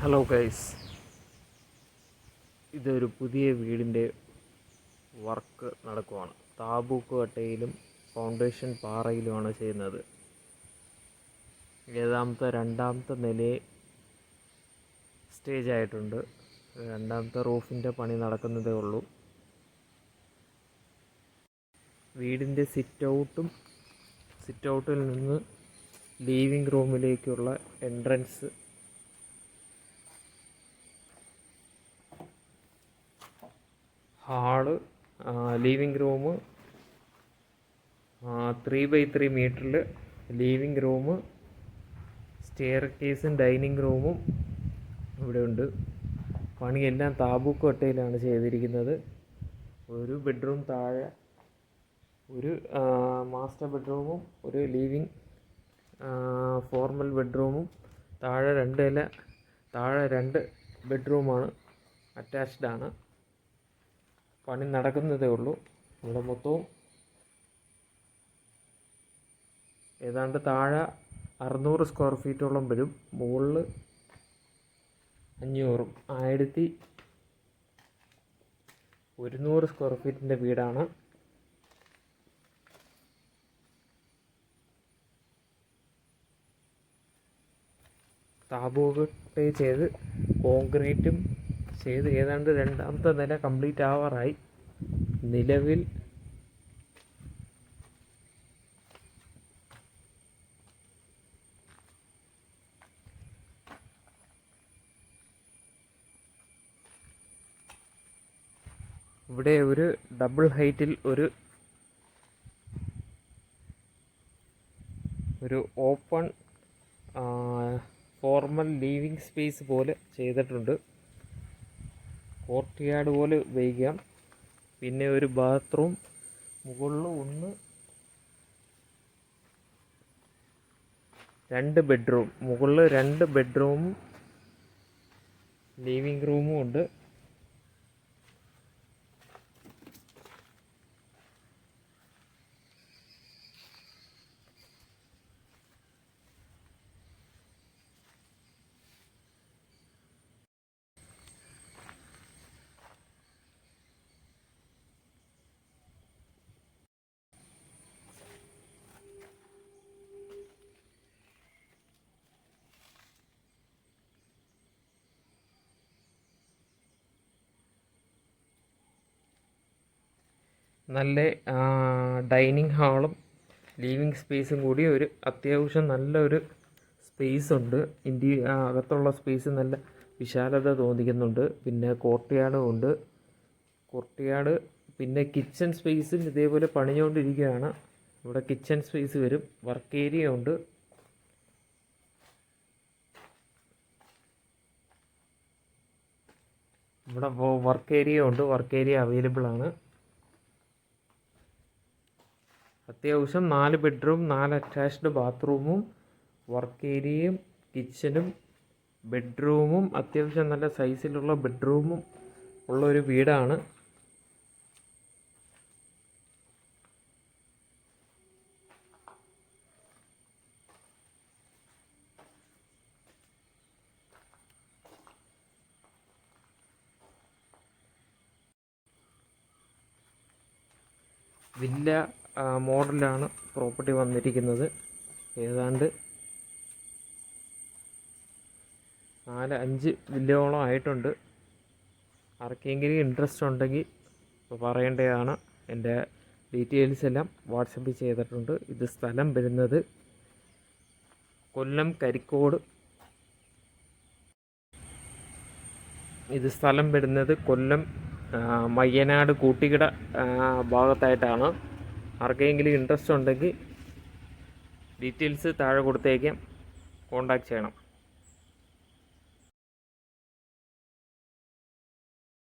Hello guys, ഇതൊരു പുതിയ വീടിൻ്റെ വർക്ക് നടക്കുവാണ്. താബൂക്ക് കട്ടയിലും ഫൗണ്ടേഷൻ പാറയിലുമാണ് ചെയ്യുന്നത്. രണ്ടാമത്തെ നിലയെ സ്റ്റേജ് ആയിട്ടുണ്ട്. രണ്ടാമത്തെ റൂഫിൻ്റെ പണി നടക്കുന്നതേ ഉള്ളൂ. വീടിൻ്റെ സിറ്റ് ഔട്ടിൽ നിന്ന് ലീവിംഗ് റൂമിലേക്കുള്ള entrance hall, living room, 3x3 മീറ്ററിൽ ലീവിംഗ് റൂം, സ്റ്റെയർ കേസും ഡൈനിങ് റൂമും ഇവിടെ ഉണ്ട്. പണിയെല്ലാം താബൂക്ക് കട്ടയിലാണ് ചെയ്തിരിക്കുന്നത്. ഒരു ബെഡ്റൂം താഴെ, ഒരു മാസ്റ്റർ ബെഡ്റൂമും ഒരു ലിവിങ് ഫോർമൽ ബെഡ്റൂമും, താഴെ രണ്ട് ബെഡ്റൂമാണ് അറ്റാച്ച്ഡ് ആണ്. പണി നടക്കുന്നതേ ഉള്ളൂ. ഇവിടെ മൊത്തവും ഏതാണ്ട് താഴെ 600 സ്ക്വയർ ഫീറ്റോളം വരും. മുകളിൽ 500-ഉം 1100 സ്ക്വയർ ഫീറ്റിൻ്റെ വീടാണ്. താബൂക്ക് ചെയ്ത് കോൺക്രീറ്റും ചെയ്ത് ഏതാണ്ട് രണ്ടാമത്തെ നില കംപ്ലീറ്റ് ആവാറായി. നിലവിൽ ഇവിടെ ഒരു ഡബിൾ ഹൈറ്റിൽ ഒരു ഓപ്പൺ ഫോർമൽ ലിവിങ് സ്പേസ് പോലെ ചെയ്തിട്ടുണ്ട്. കോർട്ട് യാർഡ് പോലെ ഉപയോഗിക്കാം. പിന്നെ ഒരു ബാത്റൂം, മുകളിൽ രണ്ട് ബെഡ്റൂം, മുകളിൽ 2 ബെഡ്റൂമും ലിവിങ് റൂമും ഉണ്ട്. നല്ല ഡൈനിങ് ഹാളും ലിവിങ് സ്പേസും കൂടി ഒരു അത്യാവശ്യം നല്ലൊരു സ്പേസ് ഉണ്ട്. അകത്തുള്ള സ്പേസ് നല്ല വിശാലത തോന്നിക്കുന്നുണ്ട്. പിന്നെ കോർട്ട് യാർഡും ഉണ്ട്. പിന്നെ കിച്ചൺ സ്പേസും ഇതേപോലെ പണിഞ്ഞുകൊണ്ടിരിക്കുകയാണ്. ഇവിടെ കിച്ചൺ സ്പേസ് വരും. വർക്ക് ഏരിയ ഉണ്ട്. ഇവിടെ വർക്ക് ഏരിയ അവൈലബിൾ ആണ്. അത്യാവശ്യം 4 ബെഡ്റൂം, 4 അറ്റാച്ച്ഡ് ബാത്റൂമും, വർക്ക് ഏരിയയും കിച്ചനും ബെഡ്റൂമും, അത്യാവശ്യം നല്ല സൈസിലുള്ള ബെഡ്റൂമും ഉള്ളൊരു വീടാണ്. വില്ല മോഡലാണ് പ്രോപ്പർട്ടി വന്നിരിക്കുന്നത്. ഏതാണ്ട് 4-5 വില്ലയോളം ആയിട്ടുണ്ട്. ആർക്കെങ്കിലും ഇൻട്രസ്റ്റ് ഉണ്ടെങ്കിൽ പറയേണ്ടതാണ്. എൻ്റെ ഡീറ്റെയിൽസ് എല്ലാം വാട്സപ്പിൽ ചെയ്തിട്ടുണ്ട്. ഇത് സ്ഥലം വരുന്നത് കൊല്ലം കരിക്കോട്. കൊല്ലം മയ്യനാട് കൂട്ടിക്കട ഭാഗത്തായിട്ടാണ്. ആർക്കെങ്കിലും ഇൻട്രസ്റ്റ് ഉണ്ടെങ്കിൽ ഡീറ്റെയിൽസ് താഴെ കൊടുത്തേക്കാം. കോൺടാക്റ്റ് ചെയ്യണം.